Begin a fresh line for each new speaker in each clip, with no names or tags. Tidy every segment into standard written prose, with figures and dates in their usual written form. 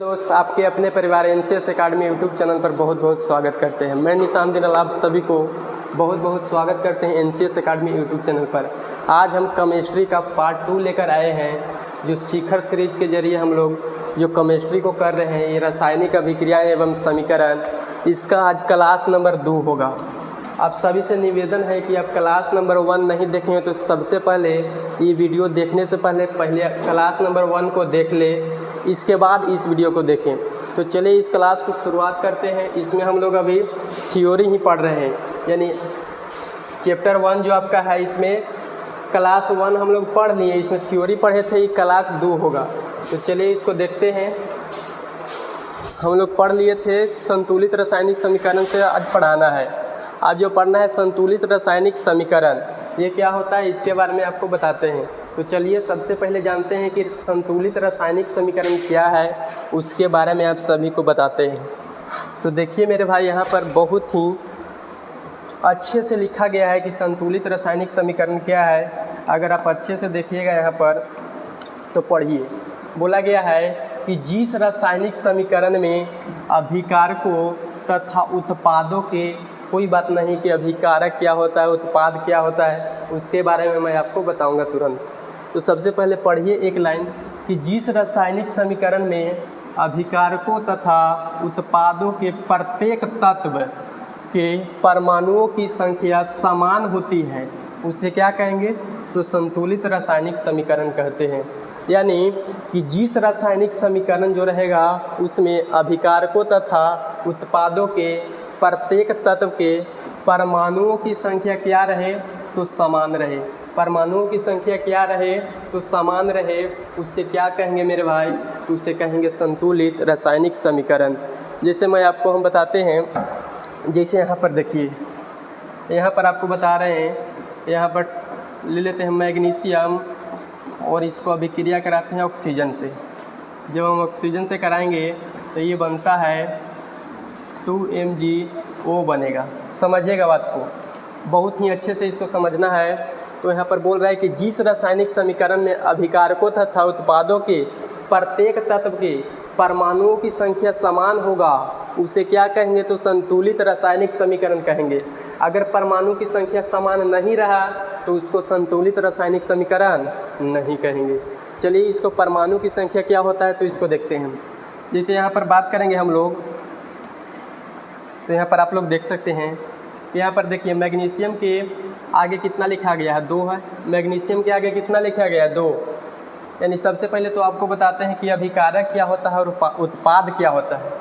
दोस्त, आपके अपने परिवार एनसीएस एकेडमी यूट्यूब चैनल पर बहुत बहुत स्वागत करते हैं। मैं निशान दिनल आप सभी को बहुत बहुत स्वागत करते हैं एनसीएस एकेडमी यूट्यूब चैनल पर। आज हम केमिस्ट्री का पार्ट 2 लेकर आए हैं, जो शिखर सीरीज के जरिए हम लोग जो केमिस्ट्री को कर रहे हैं, ये रासायनिक अभिक्रियाएं एवं समीकरण, इसका आज क्लास नंबर 2 होगा। आप सभी से निवेदन है कि आप क्लास नंबर 1 नहीं देखे हैं तो सबसे पहले ये वीडियो देखने से पहले क्लास नंबर 1 को देख ले, इसके बाद इस वीडियो को देखें। तो चलिए इस क्लास को शुरुआत करते हैं। इसमें हम लोग अभी थ्योरी ही पढ़ रहे हैं, यानी चैप्टर 1 जो आपका है, इसमें क्लास 1 हम लोग पढ़ लिए, इसमें थ्योरी पढ़े थे, ये क्लास 2 होगा। तो चलिए इसको देखते हैं। हम लोग पढ़ लिए थे संतुलित रासायनिक समीकरण से आज पढ़ाना है। आज जो पढ़ना है संतुलित रासायनिक समीकरण, ये क्या होता है इसके बारे में आपको बताते हैं। तो चलिए सबसे पहले जानते हैं कि संतुलित रासायनिक समीकरण क्या है, उसके बारे में आप सभी को बताते हैं। तो देखिए मेरे भाई, यहाँ पर बहुत ही अच्छे से लिखा गया है कि संतुलित रासायनिक समीकरण क्या है। अगर आप अच्छे से देखिएगा यहाँ पर तो पढ़िए, बोला गया है कि जिस रासायनिक समीकरण में अभिकारकों तथा उत्पादों के, कोई बात नहीं कि अभिकारक क्या होता है, उत्पाद क्या होता है, उसके बारे में मैं आपको बताऊंगा तुरंत। तो सबसे पहले पढ़िए एक लाइन कि जिस रासायनिक समीकरण में अभिकारकों तथा उत्पादों के प्रत्येक तत्व के परमाणुओं की संख्या समान होती है, उसे क्या कहेंगे, तो संतुलित रासायनिक समीकरण कहते हैं। यानी कि जिस रासायनिक समीकरण जो रहेगा उसमें अभिकारकों तथा उत्पादों के प्रत्येक तत्व के परमाणुओं की संख्या क्या रहे, तो समान रहे। परमाणुओं की संख्या क्या रहे, तो समान रहे, उससे क्या कहेंगे मेरे भाई, तो उसे कहेंगे संतुलित रासायनिक समीकरण। जैसे हम बताते हैं, जैसे यहाँ पर देखिए, यहाँ पर आपको बता रहे हैं, यहाँ पर ले लेते हैं मैग्नीशियम और इसको अभिक्रिया कराते हैं ऑक्सीजन से। जब हम ऑक्सीजन से कराएंगे तो ये बनता है 2MgO बनेगा। समझिएगा बात को, बहुत ही अच्छे से इसको समझना है। तो यहाँ पर बोल रहा है कि जिस रासायनिक समीकरण में अभिकारकों तथा उत्पादों के प्रत्येक तत्व के परमाणुओं की संख्या समान होगा, उसे क्या कहेंगे, तो संतुलित रासायनिक समीकरण कहेंगे। अगर परमाणु की संख्या समान नहीं रहा तो उसको संतुलित रासायनिक समीकरण नहीं कहेंगे। चलिए इसको परमाणु की संख्या क्या होता है तो इसको देखते हैं। जैसे यहाँ पर बात करेंगे हम लोग, तो यहाँ पर आप लोग देख सकते हैं, यहाँ पर देखिए मैग्नीशियम के आगे कितना लिखा गया है, 2 है। मैग्नीशियम के आगे कितना लिखा गया है, 2। यानी सबसे पहले तो आपको बताते हैं कि अभिकारक क्या होता है और उत्पाद क्या होता है।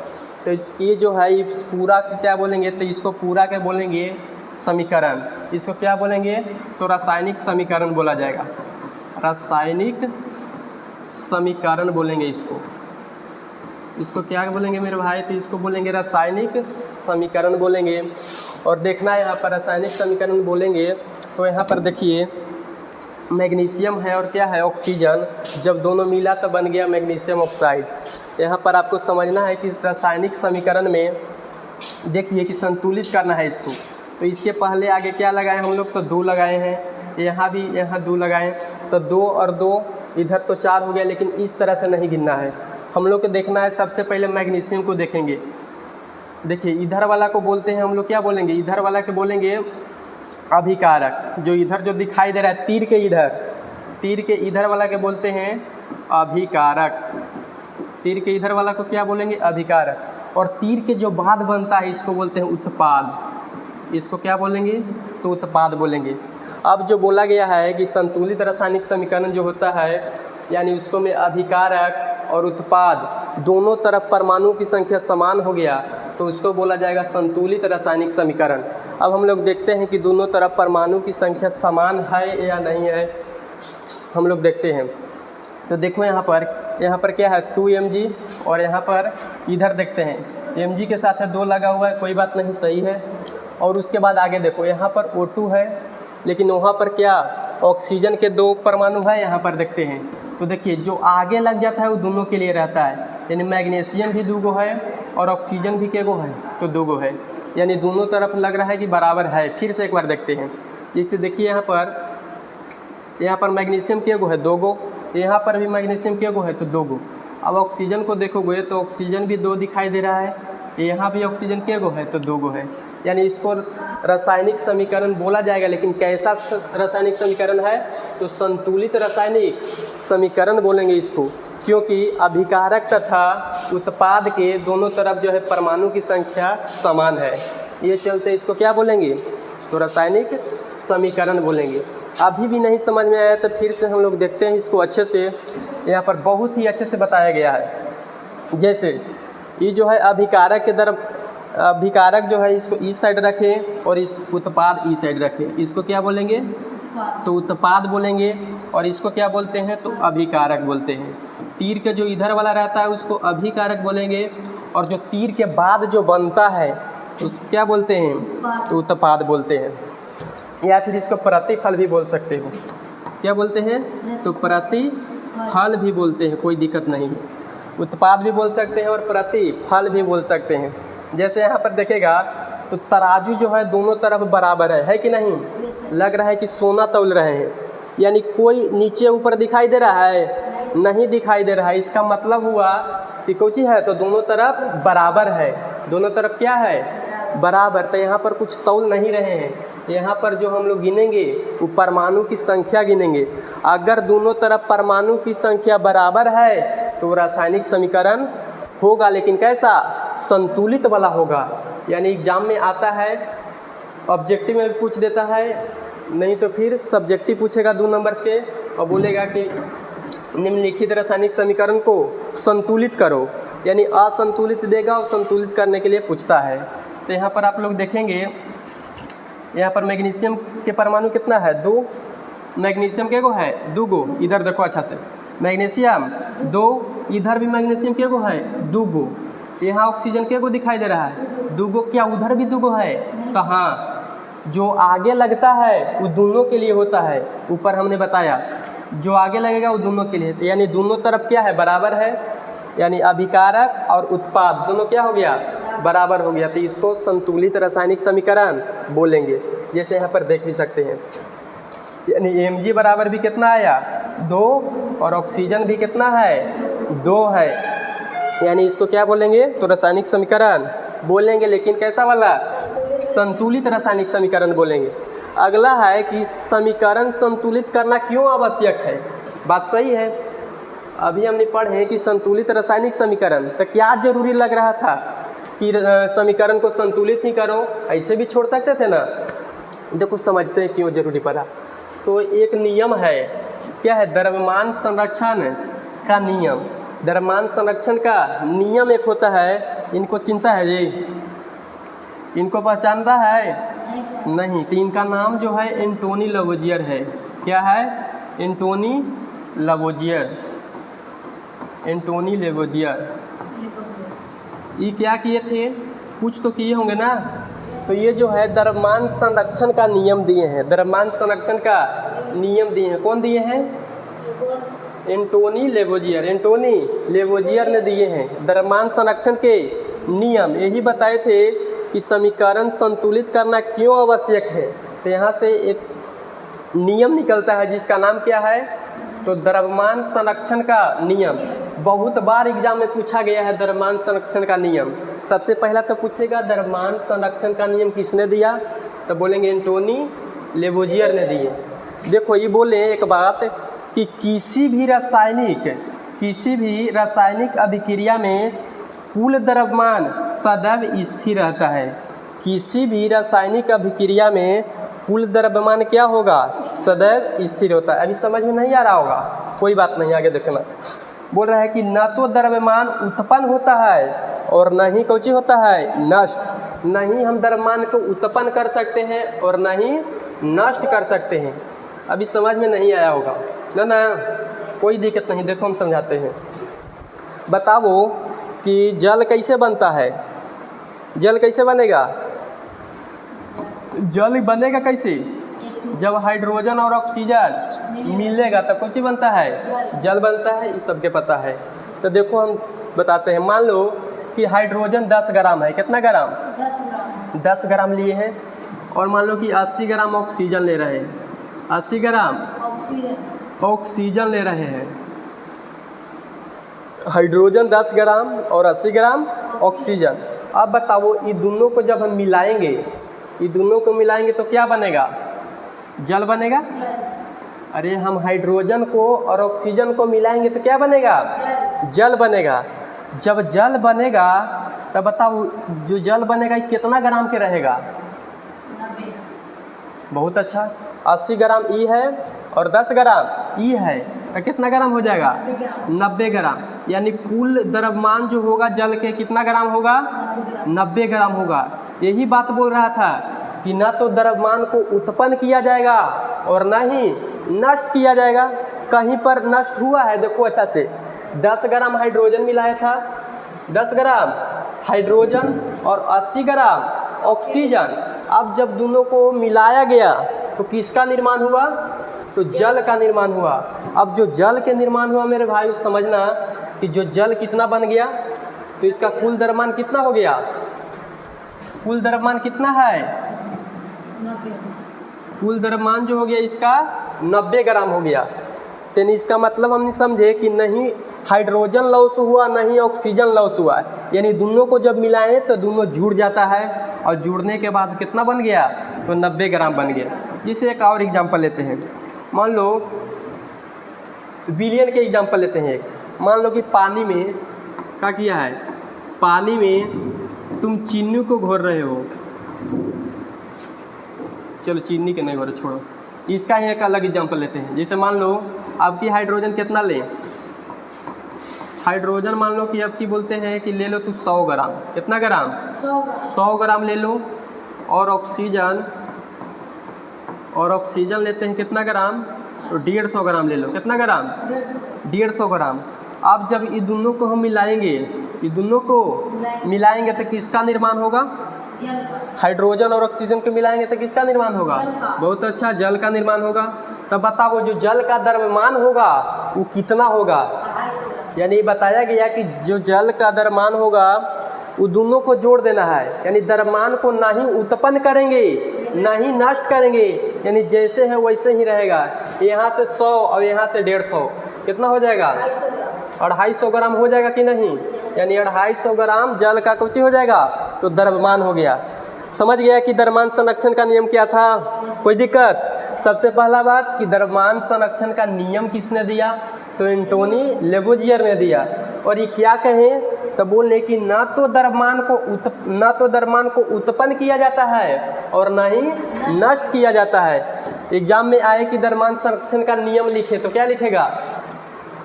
तो ये जो है इस पूरा क्या बोलेंगे, तो इसको पूरा क्या बोलेंगे, समीकरण। इसको क्या बोलेंगे, तो रासायनिक समीकरण बोला जाएगा। रासायनिक समीकरण बोलेंगे इसको क्या बोलेंगे मेरे भाई, तो इसको बोलेंगे रासायनिक समीकरण बोलेंगे। और देखना है यहाँ पर रासायनिक समीकरण बोलेंगे तो यहाँ पर देखिए मैग्नीशियम है और क्या है, ऑक्सीजन। जब दोनों मिला तो बन गया मैग्नीशियम ऑक्साइड। यहाँ पर आपको समझना है कि रासायनिक समीकरण में देखिए कि संतुलित करना है इसको, तो इसके पहले आगे क्या लगाए हम लोग, तो 2 लगाए हैं। यहाँ भी 2 लगाए, तो 2 और 2 इधर तो 4 हो गया, लेकिन इस तरह से नहीं गिनना है हम लोग को। देखना है सबसे पहले मैग्नीशियम को देखेंगे। देखिए इधर वाला को बोलते हैं हम लोग, क्या बोलेंगे, इधर वाला के बोलेंगे अभिकारक। जो इधर जो दिखाई दे रहा है तीर के इधर वाला के बोलते हैं अभिकारक। तीर के इधर वाला को क्या बोलेंगे, अभिकारक। और तीर के जो बाद बनता है इसको बोलते हैं उत्पाद। इसको क्या बोलेंगे, तो उत्पाद बोलेंगे। अब जो बोला गया है कि संतुलित रासायनिक समीकरण जो होता है, यानी उसको में अभिकारक और उत्पाद दोनों तरफ परमाणु की संख्या समान हो गया, तो उसको बोला जाएगा संतुलित रासायनिक समीकरण। अब हम लोग देखते हैं कि दोनों तरफ परमाणु की संख्या समान है या नहीं है, हम लोग देखते हैं। तो देखो यहाँ पर क्या है, 2Mg, और यहाँ पर इधर देखते हैं Mg के साथ है 2 लगा हुआ है, कोई बात नहीं, सही है। और उसके बाद आगे देखो यहाँ पर O2 है, लेकिन वहाँ पर क्या, ऑक्सीजन के 2 परमाणु है। यहाँ पर देखते हैं तो देखिए जो आगे लग जाता है वो दोनों के लिए रहता है, यानी मैग्नीशियम भी 2 गो है और ऑक्सीजन भी के गो है, तो 2 गो है, यानी दोनों तरफ लग रहा है कि बराबर है। फिर से एक बार देखते हैं, जैसे देखिए यहाँ पर मैग्नीशियम के गो है 2 गो, यहाँ पर भी मैग्नीशियम के गो है तो 2 गो, अब ऑक्सीजन को देखोगे तो ऑक्सीजन भी 2 दिखाई दे रहा है, यहाँ भी ऑक्सीजन के गो है तो 2 गो है, यानी इसको रासायनिक समीकरण बोला जाएगा। लेकिन कैसा रासायनिक समीकरण है? तो संतुलित रासायनिक समीकरण बोलेंगे इसको, क्योंकि अभिकारक तथा उत्पाद के दोनों तरफ जो है परमाणु की संख्या समान है। ये चलते इसको क्या बोलेंगे? तो रासायनिक समीकरण बोलेंगे। अभी भी नहीं समझ में आया तो फिर से हम लोग देखते हैं इसको अच्छे से। यहाँ पर बहुत ही अच्छे से बताया गया है। जैसे ये जो है अभिकारक के तरफ, अभिकारक जो है इसको इस साइड रखें और इस उत्पाद इस साइड रखें, इसको क्या बोलेंगे? तो उत्पाद बोलेंगे। और इसको क्या बोलते हैं? तो अभिकारक बोलते हैं। तीर के जो इधर वाला रहता है उसको अभिकारक बोलेंगे, और जो तीर के बाद जो बनता है उसको क्या बोलते हैं? तो उत्पाद बोलते हैं। या फिर इसको प्रतिफल भी बोल सकते हो। क्या बोलते हैं? तो प्रतिफल भी बोलते हैं, कोई दिक्कत नहीं है। उत्पाद भी बोल सकते हैं और प्रतिफल भी बोल सकते हैं। जैसे यहाँ पर देखेगा तो तराजू जो है दोनों तरफ बराबर है कि नहीं? लग रहा है कि सोना तौल रहे हैं, यानी कोई नीचे ऊपर दिखाई दे रहा है? नहीं दिखाई दे रहा है। इसका मतलब हुआ कि कुछ है तो दोनों तरफ बराबर है। दोनों तरफ क्या है? बराबर। तो यहाँ पर कुछ तौल नहीं रहे हैं। यहाँ पर जो हम लोग गिनेंगे वो परमाणु की संख्या गिनेंगे। अगर दोनों तरफ परमाणु की संख्या बराबर है तो रासायनिक समीकरण होगा, लेकिन कैसा? संतुलित वाला होगा। यानी एग्जाम में आता है, ऑब्जेक्टिव में भी पूछ देता है, नहीं तो फिर सब्जेक्टिव पूछेगा 2 नंबर के और बोलेगा कि निम्नलिखित रासायनिक समीकरण को संतुलित करो, यानी असंतुलित देगा और संतुलित करने के लिए पूछता है। तो यहाँ पर आप लोग देखेंगे, यहाँ पर मैग्नीशियम के परमाणु कितना है? 2। मैग्नीशियम के गो है? 2 गो। इधर देखो अच्छा से, मैग्नीशियम 2, इधर भी मैग्नीशियम के गो है? 2 गो। यहाँ ऑक्सीजन के गो दिखाई दे रहा है? 2 गो। क्या उधर भी 2 गो है? तो हाँ, जो आगे लगता है वो दोनों के लिए होता है। ऊपर हमने बताया जो आगे लगेगा वो दोनों के लिए, यानी दोनों तरफ क्या है? बराबर है। यानी अभिकारक और उत्पाद दोनों क्या हो गया? बराबर हो गया। तो इसको संतुलित रासायनिक समीकरण बोलेंगे। जैसे यहाँ पर देख भी सकते हैं, यानी Mg बराबर भी कितना आया? 2, और ऑक्सीजन भी कितना है? 2 है। यानी इसको क्या बोलेंगे? तो रासायनिक समीकरण बोलेंगे, लेकिन कैसा वाला? संतुलित रासायनिक समीकरण बोलेंगे। अगला है कि समीकरण संतुलित करना क्यों आवश्यक है? बात सही है। अभी हमने पढ़े कि संतुलित रासायनिक समीकरण, तो क्या जरूरी लग रहा था कि समीकरण को संतुलित ही करो? ऐसे भी छोड़ सकते थे ना। देखो समझते हैं क्यों जरूरी पड़ा। तो एक नियम है, क्या है? द्रव्यमान संरक्षण का नियम। द्रव्यमान संरक्षण का नियम एक होता है, इनको चिंता है जी? इनको पहचानता है? नहीं। तो इनका नाम जो है एंटोनी लवोजियर है। क्या है? एंटोनी लवोजियर। एंटोनी लवोजियर। ये क्या किए थे? कुछ तो किए होंगे ना। तो ये जो है द्रव्यमान संरक्षण का नियम दिए हैं। द्रव्यमान संरक्षण का नियम दिए हैं। कौन दिए हैं? एंटोनी लवोजियर। एंटोनी लवोजियर ने दिए हैं द्रव्यमान संरक्षण के नियम। यही बताए थे कि समीकरण संतुलित करना क्यों आवश्यक है। तो यहाँ से एक नियम निकलता है जिसका नाम क्या है? तो द्रव्यमान संरक्षण का नियम। बहुत बार एग्जाम में पूछा गया है द्रव्यमान संरक्षण का नियम। सबसे पहला तो पूछेगा द्रव्यमान संरक्षण का नियम किसने दिया? तो बोलेंगे एंटोनी लवोजियर ने दिए। देखो ये बोले एक बात कि किसी भी रासायनिक अभिक्रिया में कुल द्रव्यमान सदैव स्थिर रहता है। किसी भी रासायनिक अभिक्रिया में कुल द्रव्यमान क्या होगा? सदैव स्थिर होता है। अभी समझ में नहीं आ रहा होगा, कोई बात नहीं, आगे देखना। बोल रहा है कि न तो द्रव्यमान उत्पन्न होता है और न ही कौची होता है? नष्ट। नहीं हम द्रव्यमान को उत्पन्न कर सकते हैं और न ही नष्ट कर सकते हैं। अभी समझ में नहीं आया होगा ना, कोई दिक्कत नहीं। देखो हम समझाते हैं। बताओ कि जल कैसे बनता है? जल कैसे बनेगा? जल बनेगा कैसे? जब हाइड्रोजन और ऑक्सीजन मिलेगा तब कौन सी बनता है? जल बनता है। ये सबके पता है। तो देखो हम बताते हैं। मान लो कि हाइड्रोजन 10 ग्राम है। कितना ग्राम? 10 ग्राम लिए हैं। और मान लो कि 80 ग्राम ऑक्सीजन ले रहे हैं। 80 ग्राम ऑक्सीजन ले रहे हैं। हाइड्रोजन 10 ग्राम और 80 ग्राम ऑक्सीजन। अब बताओ ये दोनों को जब हम मिलाएंगे, ये दोनों को मिलाएंगे तो क्या बनेगा? जल बनेगा। अरे हम हाइड्रोजन को और ऑक्सीजन को मिलाएंगे तो क्या बनेगा? जल बनेगा। जब जल बनेगा तब बताओ जो जल बनेगा ये कितना ग्राम के रहेगा?
90।
बहुत अच्छा। 80 ग्राम ई है और 10 ग्राम ई है तो कितना ग्राम हो जाएगा? 90 ग्राम। यानी कुल द्रव्यमान जो होगा जल के कितना ग्राम होगा? 90 ग्राम होगा। यही बात बोल रहा था कि ना तो द्रव्यमान को उत्पन्न किया जाएगा और ना ही नष्ट किया जाएगा। कहीं पर नष्ट हुआ है? देखो अच्छा से, 10 ग्राम हाइड्रोजन मिलाया था, 10 ग्राम हाइड्रोजन और 80 ग्राम ऑक्सीजन। अब जब दोनों को मिलाया गया तो किसका निर्माण हुआ? तो जल का निर्माण हुआ। अब जो जल के निर्माण हुआ मेरे भाई समझना कि जो जल कितना बन गया, तो इसका कुल द्रव्यमान कितना हो गया? कुल द्रव्यमान कितना है?
90।
कुल द्रव्यमान जो हो गया इसका 90 ग्राम हो गया। तो इसका मतलब हमने समझे कि नहीं हाइड्रोजन लॉस हुआ नहीं ऑक्सीजन लॉस हुआ, यानी दोनों को जब मिलाएं तो दोनों जुड़ जाता है और जुड़ने के बाद कितना बन गया? तो 90 ग्राम बन गया। जैसे एक और एग्जांपल लेते हैं, मान लो विलियन के एग्जांपल लेते हैं। मान लो कि पानी में क्या किया है? पानी में तुम चीनी को घोर रहे हो, चलो चीनी के नहीं घोरो, छोड़ो, इसका ही एक अलग एग्जांपल लेते हैं। जैसे मान लो आपकी हाइड्रोजन कितना लें? हाइड्रोजन मान लो कि आपकी बोलते हैं कि ले लो तू 100 ग्राम। कितना ग्राम? 100 ग्राम ले लो। और ऑक्सीजन लेते हैं कितना ग्राम? तो 150 ग्राम ले लो। कितना ग्राम? 150 ग्राम। अब जब ये दोनों को हम मिलाएंगे, ये दोनों को मिलाएंगे तो किसका निर्माण होगा? हाइड्रोजन और ऑक्सीजन को मिलाएंगे तो किसका निर्माण होगा? बहुत अच्छा, जल का निर्माण होगा। तब बताओ जो जल का द्रव्यमान होगा वो कितना होगा? यानी बताया गया कि जो जल का द्रव्यमान होगा वो दोनों को जोड़ देना है, यानी द्रव्यमान को ना ही उत्पन्न करेंगे ना ही नष्ट करेंगे, यानी जैसे है वैसे ही रहेगा। यहाँ से 100 और यहाँ से 150 कितना हो जाएगा? 250 ग्राम हो जाएगा कि नहीं? यानी 250 ग्राम जल का कुछ हो जाएगा तो द्रव्यमान हो गया। समझ गया कि द्रव्यमान संरक्षण का नियम क्या था? कोई दिक्कत? सबसे पहला बात कि द्रव्यमान संरक्षण का नियम किसने दिया? तो एंटोनी लेबुजियर ने दिया। और ये क्या कहें? तो बोले कि ना तो द्रव्यमान को उत्पन्न किया जाता है और ना ही नष्ट किया जाता है। एग्जाम में आए कि द्रव्यमान संरक्षण का नियम लिखे तो क्या लिखेगा?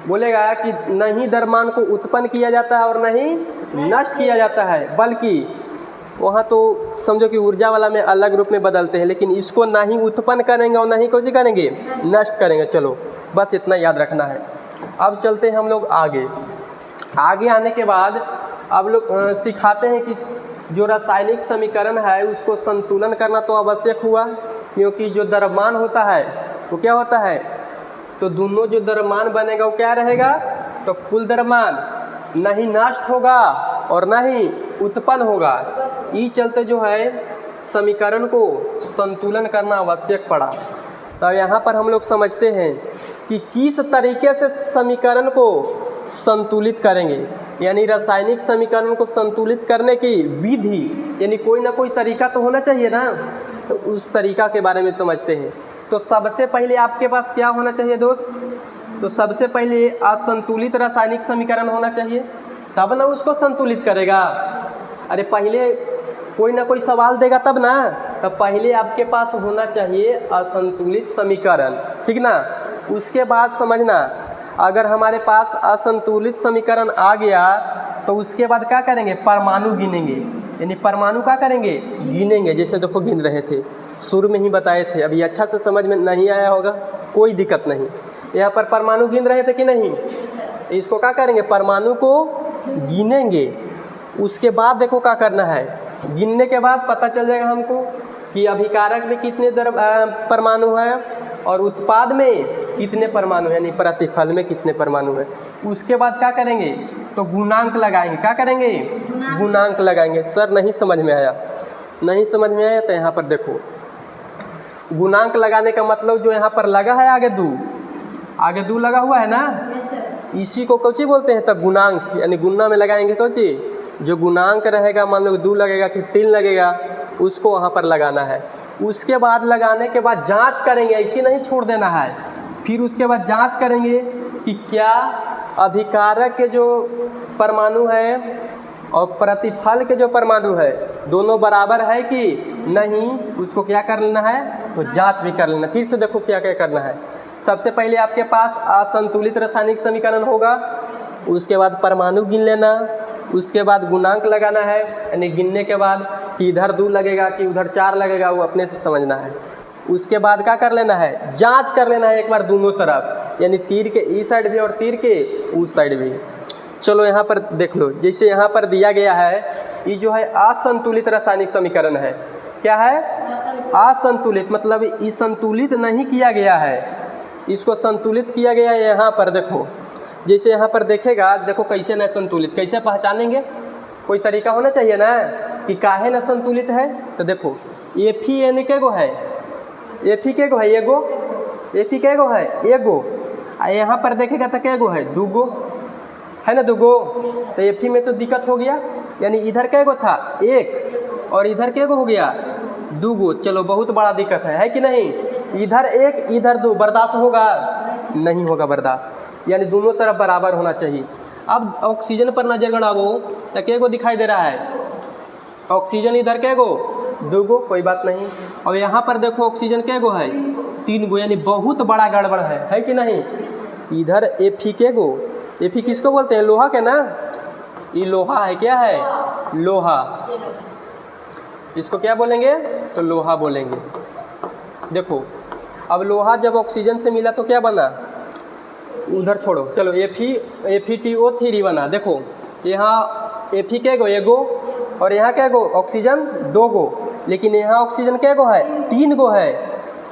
बोलेगा कि नहीं द्रव्यमान को उत्पन्न किया जाता है और नहीं नष्ट किया जाता है, बल्कि वहाँ तो समझो कि ऊर्जा वाला में अलग रूप में बदलते हैं, लेकिन इसको ना ही उत्पन्न करेंगे और ना ही कुछ करेंगे, नष्ट करेंगे। चलो बस इतना याद रखना है। अब चलते हैं हम लोग आगे। आगे आने के बाद अब लोग सिखाते हैं कि जो रासायनिक समीकरण है उसको संतुलन करना तो आवश्यक हुआ, क्योंकि जो द्रव्यमान होता है वो क्या होता है? तो दोनों जो द्रव्यमान बनेगा वो क्या रहेगा? तो कुल द्रव्यमान ना ही नष्ट होगा और ना ही उत्पन्न होगा। ये चलते जो है समीकरण को संतुलन करना आवश्यक पड़ा। तो यहाँ पर हम लोग समझते हैं कि किस तरीके से समीकरण को संतुलित करेंगे, यानी रासायनिक समीकरण को संतुलित करने की विधि, यानी कोई ना कोई तरीका तो होना चाहिए ना, तो उस तरीका के बारे में समझते हैं। तो सबसे पहले आपके पास क्या होना चाहिए दोस्त? तो सबसे पहले असंतुलित रासायनिक समीकरण होना चाहिए, तब ना उसको संतुलित करेगा। अरे पहले कोई ना कोई सवाल देगा तब ना, तब पहले आपके पास होना चाहिए असंतुलित समीकरण, ठीक ना। उसके बाद समझना अगर हमारे पास असंतुलित समीकरण आ गया तो उसके बाद क्या करेंगे? परमाणु गिनेंगे, यानी परमाणु क्या करेंगे? गिनेंगे। जैसे देखो गिन रहे थे, शुरू में ही बताए थे, अभी अच्छा से समझ में नहीं आया होगा, कोई दिक्कत नहीं। यहाँ पर परमाणु गिन रहे थे कि नहीं? इसको क्या करेंगे? परमाणु को गिनेंगे। उसके बाद देखो क्या करना है, गिनने के बाद पता चल जाएगा हमको कि अभिकारक में कितने परमाणु है और उत्पाद में कितने परमाणु है, यानी प्रतिफल में कितने परमाणु है। उसके बाद क्या करेंगे? तो गुणांक लगाएंगे। क्या करेंगे? गुणांक लगाएंगे। सर नहीं समझ में आया, नहीं समझ में आया तो यहाँ पर देखो, गुणांक लगाने का मतलब जो यहाँ पर लगा है आगे दू लगा हुआ है ना, इसी को कौची बोलते हैं, तो गुणांक, यानी गुणा में लगाएंगे कौची, जो गुणांक रहेगा, मान लो 2 लगेगा कि 3 लगेगा, उसको वहाँ पर लगाना है। उसके बाद लगाने के बाद जांच करेंगे, ऐसी नहीं छोड़ देना है। फिर उसके बाद जांच करेंगे कि क्या अभिकारक के जो परमाणु है और प्रतिफल के जो परमाणु है दोनों बराबर है कि नहीं, उसको क्या कर लेना है, तो जांच भी कर लेना। फिर से देखो क्या क्या करना है। सबसे पहले आपके पास असंतुलित रासायनिक समीकरण होगा, उसके बाद परमाणु गिन लेना, उसके बाद गुणांक लगाना है, यानी गिनने के बाद कि इधर 2 लगेगा कि उधर 4 लगेगा, वो अपने से समझना है। उसके बाद क्या कर लेना है, जांच कर लेना है एक बार दोनों तरफ, यानी तीर के इस साइड भी और तीर के उस साइड भी। चलो यहाँ पर देख लो, जैसे यहाँ पर दिया गया है, ये जो है असंतुलित रासायनिक समीकरण है। क्या है, असंतुलित, मतलब ये संतुलित नहीं किया गया है, इसको संतुलित किया गया है। यहाँ पर देखो, जैसे यहाँ पर देखेगा, देखो कैसे न संतुलित, कैसे पहचानेंगे, कोई तरीका होना चाहिए ना कि काहे न संतुलित है। तो देखो एफी यानी के गो है, एफी के गो है, एगो, एफी के गो है, एगो, यहाँ पर देखेगा तो के गो है, 2 गो है ना, 2 गो। तो एफी में तो दिक्कत हो गया, यानी इधर के गो था 1 और इधर के गो हो गया 2 गो। चलो बहुत बड़ा दिक्कत है कि नहीं, इधर 1 इधर 2 बर्दाश्त होगा, नहीं होगा बर्दाश्त, यानी दोनों तरफ बराबर होना चाहिए। अब ऑक्सीजन पर नजर गड़ावो तो के गो दिखाई दे रहा है, ऑक्सीजन इधर के गो 2 गो, कोई बात नहीं। और यहाँ पर देखो ऑक्सीजन के गो है 3 गो, यानी बहुत बड़ा गड़बड़ है कि नहीं। इधर एफी के गो, एफी किसको बोलते हैं, लोहा के ना, ये लोहा है, क्या है, लोहा, इसको क्या बोलेंगे, तो लोहा बोलेंगे। देखो अब लोहा जब ऑक्सीजन से मिला तो क्या बना, उधर छोड़ो, चलो FeTO3 बना। देखो यहाँ एफी के गो एगो और यहाँ क्या गो ऑक्सीजन 2 गो, लेकिन यहाँ ऑक्सीजन क्या गो है 3 गो है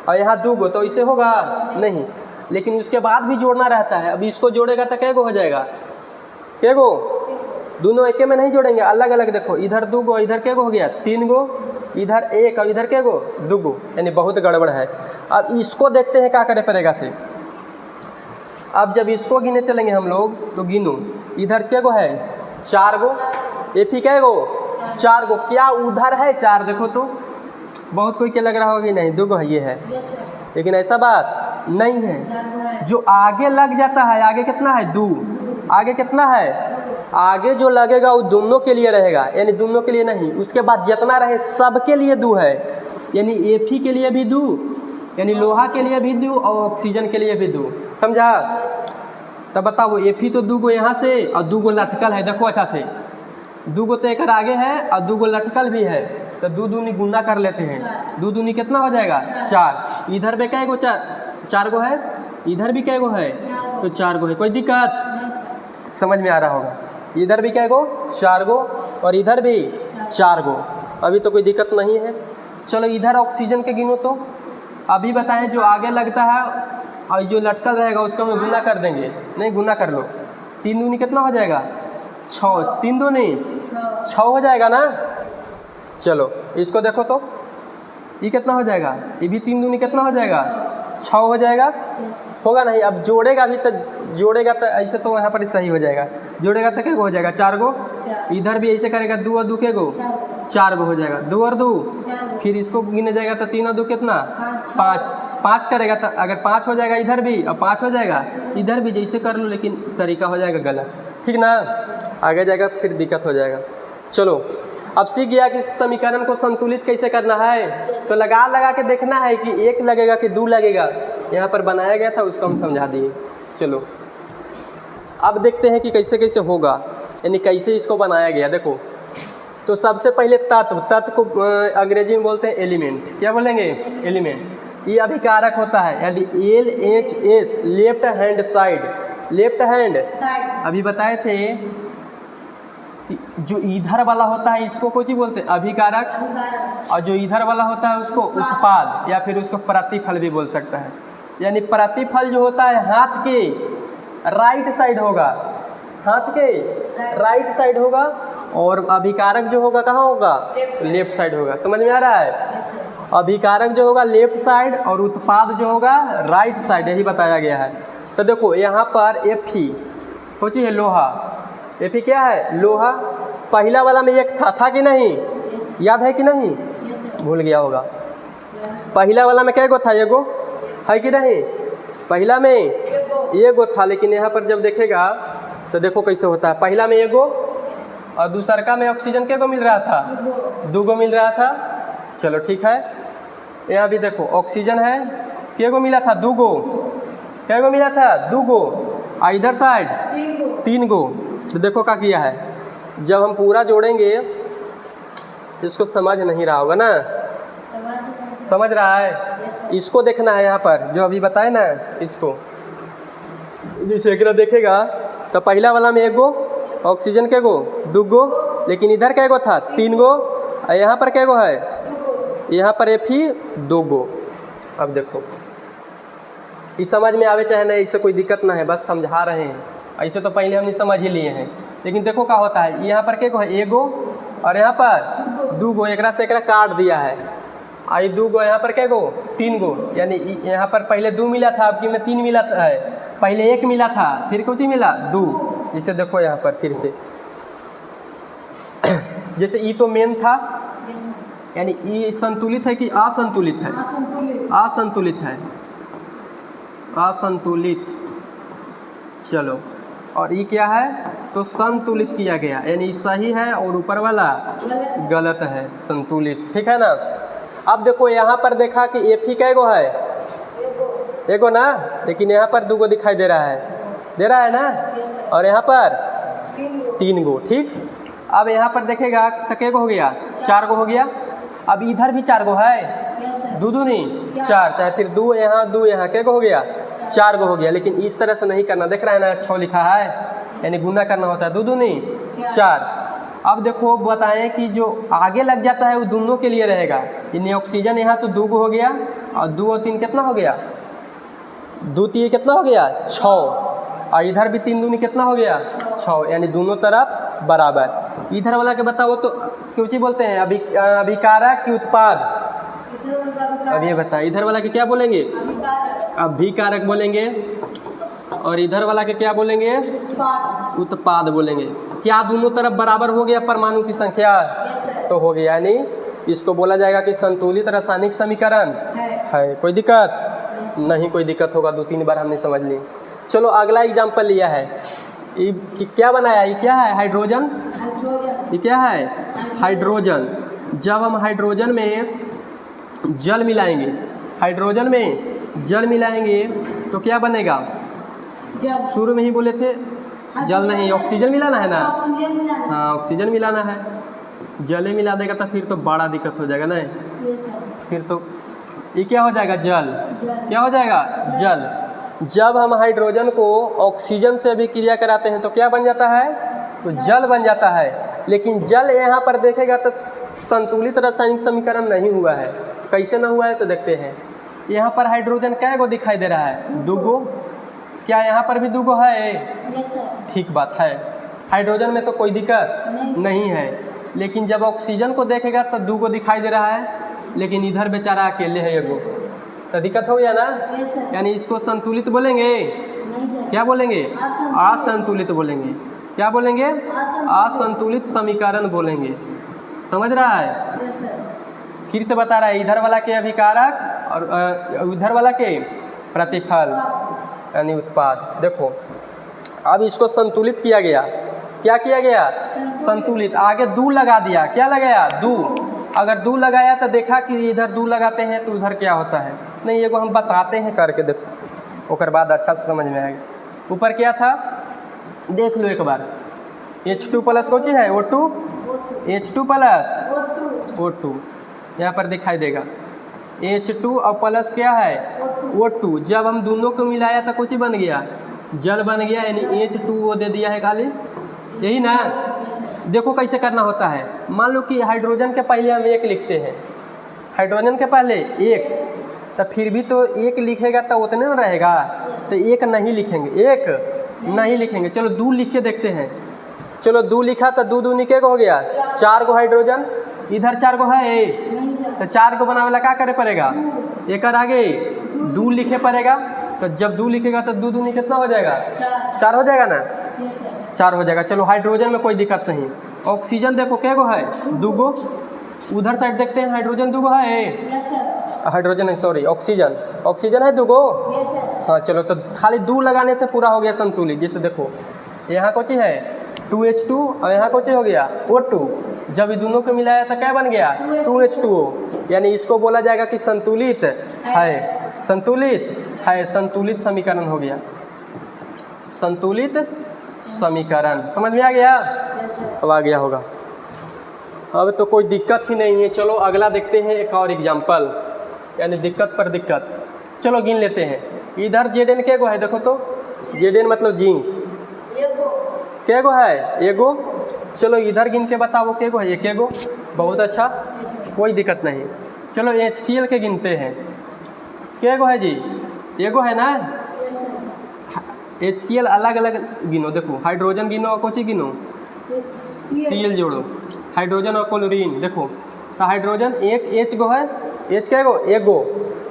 और यहाँ 2 गो, तो इसे होगा नहीं, लेकिन उसके बाद भी जोड़ना रहता है। अब इसको जोड़ेगा तो क्या गो हो जाएगा, क्या गो, दोनों एक में नहीं जोड़ेंगे, अलग अलग। देखो इधर 2 गो, इधर क्या गो हो गया 3 गो, इधर 1 और इधर क्या गो 2 गो, यानी बहुत गड़बड़ है। अब इसको देखते हैं क्या करे पड़ेगा से। अब जब इसको गिने चलेंगे हम लोग, तो गिनो, इधर क्या गो है 4 गो, एफी क्या गो 4 गो, क्या उधर है 4, देखो तो बहुत कोई क्या लग रहा होगा कि नहीं 2 गो है, ये है, लेकिन ऐसा बात नहीं है। जो आगे लग जाता है, आगे कितना है 2, आगे कितना है, आगे जो लगेगा वो दोनों के लिए रहेगा, यानी दोनों के लिए नहीं, उसके बाद जितना रहे सबके लिए 2 है, यानी एफी के लिए भी 2, यानी लोहा के लिए भी 2 और ऑक्सीजन के लिए भी 2, समझा। तब बताओ एफी तो 2 गो यहाँ से और 2 गो लटकल है, देखो अच्छा से 2 गो तो एक आगे है और 2 गो लटकल भी है, तो 2 दूनी गुना कर लेते हैं, 2 दूनी कितना हो जाएगा 4, इधर भी क्या गो 4 गो है, इधर भी क्या गो है, तो 4 गो है, कोई दिक्कत समझ में आ रहा होगा। इधर भी क्या गो 4 गो और इधर भी 4 गो, अभी तो कोई दिक्कत नहीं है। चलो इधर ऑक्सीजन के गिनो, तो अभी बताएं जो आगे लगता है और जो लटकल रहेगा उसको हम गुना कर देंगे, नहीं गुना कर लो, 3 दूनी कितना हो जाएगा 6, 3 दूनी 6 हो जाएगा ना। चलो इसको देखो तो ये कितना हो जाएगा, ये भी 3 दूनी कितना हो जाएगा 6 हो जाएगा, होगा नहीं। अब जोड़ेगा भी तो जोड़ेगा तो ऐसे तो यहाँ पर सही हो जाएगा, जोड़ेगा तो क्या हो जाएगा 4 गो, इधर भी ऐसे करेगा 2 और 2 के गो 4 गो हो जाएगा, 2 और 2, फिर इसको गिने जाएगा तो 3 और 2 कितना 5 करेगा, तो अगर 5 हो जाएगा इधर भी और 5 हो जाएगा इधर भी, जैसे कर लो, लेकिन तरीका हो जाएगा गलत, ठीक ना, आगे जाएगा फिर दिक्कत हो जाएगा। चलो अब सीख गया कि समीकरण को संतुलित कैसे करना है, तो लगा के देखना है कि 1 लगेगा कि 2 लगेगा, यहाँ पर बनाया गया था उसको हम समझा दिए। चलो अब देखते हैं कि कैसे कैसे होगा, यानी कैसे इसको बनाया गया। देखो तो सबसे पहले तत्व को अंग्रेजी में बोलते हैं एलिमेंट, क्या बोलेंगे एलिमेंट। ये अभिकारक होता है, यानी LHS left hand side, left hand अभी बताए थे कि जो इधर वाला होता है इसको कुछ ही बोलते हैं अभिकारक, और जो इधर वाला होता है उसको उत्पाद या फिर उसको प्रतिफल भी बोल सकता है। यानी प्रतिफल जो होता है हाथ के राइट साइड होगा, हाथ के राइट साइड होगा, और अभिकारक जो होगा कहाँ होगा लेफ्ट साइड होगा, समझ में आ रहा है। अभिकारक जो होगा लेफ्ट साइड और उत्पाद जो होगा राइट साइड, यही बताया गया है। तो देखो यहाँ पर कौन चीज़ है? लोहा। Fe क्या है? लोहा। पहला वाला में एक था कि नहीं?
यस
याद है कि नहीं?
यस
भूल गया होगा।
यस
पहला वाला में क्या गो था? एगो है कि नहीं? पहला में एगो था, लेकिन यहाँ पर जब देखेगा तो देखो कैसे होता है। पहला में एगो और दूसरका में ऑक्सीजन क्या गो मिल रहा था? दूगो मिल रहा था। चलो ठीक है, यहाँ भी देखो ऑक्सीजन है, क्या गो मिला था? दूगो। क्या गो मिला था? दूगो। और इधर साइड 3 गो। तो देखो क्या किया है, जब हम पूरा जोड़ेंगे इसको समझ नहीं रहा होगा ना? समझ रहा है? इसको देखना है यहाँ पर जो अभी बताए ना, इसको जैसे एक देखेगा तो पहला वाला में एगो ऑक्सीजन के गो? दूगो। लेकिन इधर क्या गो था? 3 गो। और यहाँ पर क्या गो है? यहाँ पर Fe 2 गो। अब देखो इस समझ में आवे चाहे नहीं, इससे कोई दिक्कत ना है, बस समझा रहे हैं। ऐसे तो पहले हमने समझ ही लिए हैं, लेकिन देखो क्या होता है। यहाँ पर क्या गो है? एगो। और यहाँ पर 2 गो। एक से एक काट दिया है। आई 2 गो। यहाँ पर क्या गो? 3 गो। यानी यहाँ पर पहले 2 मिला था, अब की में 3 मिला था। पहले 1 मिला था, फिर कुछ ही मिला 2। इसे देखो यहाँ पर फिर से जैसे ई तो मेन था, यानी ई संतुलित है कि असंतुलित है? असंतुलित है। असंतुलित। चलो, और ये क्या है? तो संतुलित किया गया, यानी सही है और ऊपर वाला गलत है, संतुलित। ठीक है ना? अब देखो यहाँ पर देखा कि Fe क्या गो है? एगो ना, लेकिन यहाँ पर 2 गो दिखाई दे रहा है ना? और यहाँ पर 3 गो। ठीक, अब यहाँ पर देखेगा तो क्या गो हो गया? 4 गो हो गया। अब इधर भी 4 गो है, 2 नहीं 4, चाहे फिर 2 यहाँ 2 यहाँ, क्या गो हो गया? 4 गो हो गया। लेकिन इस तरह से नहीं करना, देख रहा है ना? 6 लिखा है, यानी गुना करना होता है। 2 नहीं 4। अब देखो बताएं कि जो आगे लग जाता है वो दोनों के लिए रहेगा। यानी ऑक्सीजन यहाँ तो 2 गो हो गया, और 2 और 3 कितना हो गया? 2 3 कितना हो गया? 6। और इधर भी 3 दूनी कितना हो गया? 6, यानी दोनों तरफ बराबर। इधर वाला के बताओ तो क्यों चीज बोलते हैं? अभिकारक कि उत्पाद? अब ये बता, इधर वाला के क्या बोलेंगे? अभिकारक बोलेंगे। और इधर वाला के क्या बोलेंगे? उत्पाद बोलेंगे। क्या दोनों तरफ बराबर हो गया परमाणु की संख्या? तो हो गया, यानी इसको बोला जाएगा कि संतुलित रासायनिक समीकरण है। कोई दिक्कत नहीं? कोई दिक्कत होगा 2-3 बार हमने समझ ली। चलो अगला एग्जाम्पल लिया है। ये क्या बनाया? ये क्या है? हाइड्रोजन। ये क्या है? हाइड्रोजन। जब हम हाइड्रोजन में जल मिलाएंगे, हाइड्रोजन में जल मिलाएंगे तो क्या बनेगा? शुरू में ही बोले थे जल नहीं, ऑक्सीजन मिलाना है ना? हाँ, ऑक्सीजन मिलाना है। जले मिला देगा तो फिर तो बड़ा दिक्कत हो जाएगा ना? फिर तो ये क्या हो जाएगा? जल। क्या हो जाएगा? जल। जब हम हाइड्रोजन को ऑक्सीजन से अभिक्रिया कराते हैं तो क्या बन जाता है? तो जल बन जाता है। लेकिन जल यहाँ पर देखेगा तो संतुलित रासायनिक समीकरण नहीं हुआ है। कैसे ना हुआ है इसे देखते हैं। यहाँ पर हाइड्रोजन क्या गो दिखाई दे रहा है? 2 गो। क्या यहाँ पर भी 2 गो है? ठीक बात है, हाइड्रोजन में तो कोई दिक्कत नहीं है। लेकिन जब ऑक्सीजन को देखेगा तो 2 गो दिखाई दे रहा है, लेकिन इधर बेचारा अकेले है एगो, तो दिक्कत हो गया ना? यानी इसको संतुलित बोलेंगे? क्या बोलेंगे? असंतुलित बोलेंगे। क्या बोलेंगे? असंतुलित समीकरण बोलेंगे। समझ रहा है? फिर से बता रहा है, इधर वाला के अभिकारक और उधर वाला के प्रतिफल यानी उत्पाद। देखो अब इसको संतुलित किया गया। क्या किया गया? संतुलित। आगे 2 लगा दिया। क्या लगाया? 2। अगर 2 लगाया तो देखा कि इधर 2 लगाते हैं तो उधर क्या होता है? नहीं, ये को हम बताते हैं करके, देखो उसके बाद अच्छा से समझ में आएगा। ऊपर क्या था देख लो एक बार। H2 प्लस कौन चीज़ है? O2। H2 प्लस O2 यहाँ पर दिखाई देगा। H2 और प्लस क्या है? O2। जब हम दोनों को मिलाया तो कुछ बन गया? जल बन गया, यानी H2O दे दिया है खाली, यही ना? देखो कैसे करना होता है। मान लो कि हाइड्रोजन के पहले हम 1 लिखते हैं, हाइड्रोजन के पहले 1, तो फिर भी तो 1 लिखेगा तो उतने ना रहेगा, तो 1 नहीं लिखेंगे, 1 नहीं लिखेंगे। चलो 2 लिख के देखते हैं। चलो 2 लिखा तो 2 दूनी क्या हो गया? 4 गो हाइड्रोजन। इधर 4 गो है, तो 4 को बनावे ला क्या करे पड़ेगा? एक आगे 2 लिखे पड़ेगा। तो जब 2 लिखेगा तो 2 दूनी कितना हो जाएगा? 4 हो जाएगा ना?
Yes sir.
4 हो जाएगा। चलो हाइड्रोजन में कोई दिक्कत नहीं। ऑक्सीजन देखो क्या गो है, 2 गो। उधर साइड देखते हैं, हाइड्रोजन 2 गो है।
Yes sir.
हाइड्रोजन नहीं, सॉरी, ऑक्सीजन। ऑक्सीजन है 2 गो।
Yes sir.
हाँ चलो, तो खाली 2 लगाने से पूरा हो गया संतुलित। जैसे देखो यहाँ कौन चीज़ है 2H2 और यहाँ कौन चीज़ हो गया O2। जब ये दोनों को मिलाया तो क्या बन गया 2H2O। यानी इसको बोला जाएगा कि संतुलित है, संतुलित है, संतुलित समीकरण हो गया, संतुलित समीकरण। समझ में आ गया?
Yes sir.
अब आ गया होगा। अब तो कोई दिक्कत ही नहीं है। चलो अगला देखते हैं एक और एग्जाम्पल, यानी दिक्कत पर दिक्कत। चलो गिन लेते हैं। इधर Zn क्या गो है, देखो तो Zn मतलब जिंक,
एगो।
क्या गो है, एगो। चलो इधर गिन के बताओ क्या गो है, एक एगो। बहुत अच्छा,
यस सर।
कोई दिक्कत नहीं। चलो HCl के गिनते हैं, क्या गो है जी, एगो है ना।
Yes sir.
HCl अलग अलग गिनो, देखो हाइड्रोजन गिनो और कौन गिनो, Cl जोड़ो, हाइड्रोजन और क्लोरीन। देखो तो हाइड्रोजन एक H गो है, H क्या गो, एगो,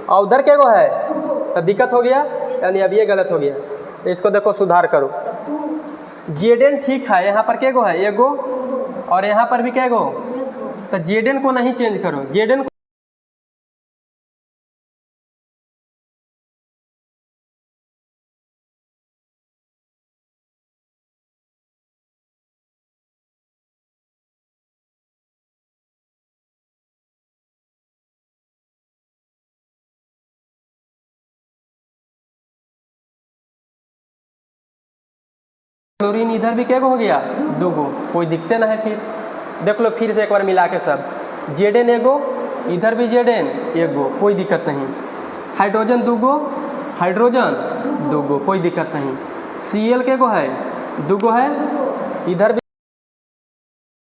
और उधर क्या गो है, तो दिक्कत हो गया, यानी अब ये गलत हो गया। तो इसको देखो सुधार करो। Zn ठीक है, यहाँ पर क्या गो है, एगो, और यहाँ पर भी क्या गो, तो Zn को नहीं चेंज करो। Zn क्लोरीन इधर भी क्या गो हो गया, 2 गो, कोई दिक्कत ना है। फिर देख लो फिर से एक बार मिला के सब, Zn एगो, इधर भी Zn एगो, कोई दिक्कत नहीं। हाइड्रोजन 2 गो, हाइड्रोजन 2 गो, कोई दिक्कत नहीं। Cl क्या गो है, 2 गो है, इधर भी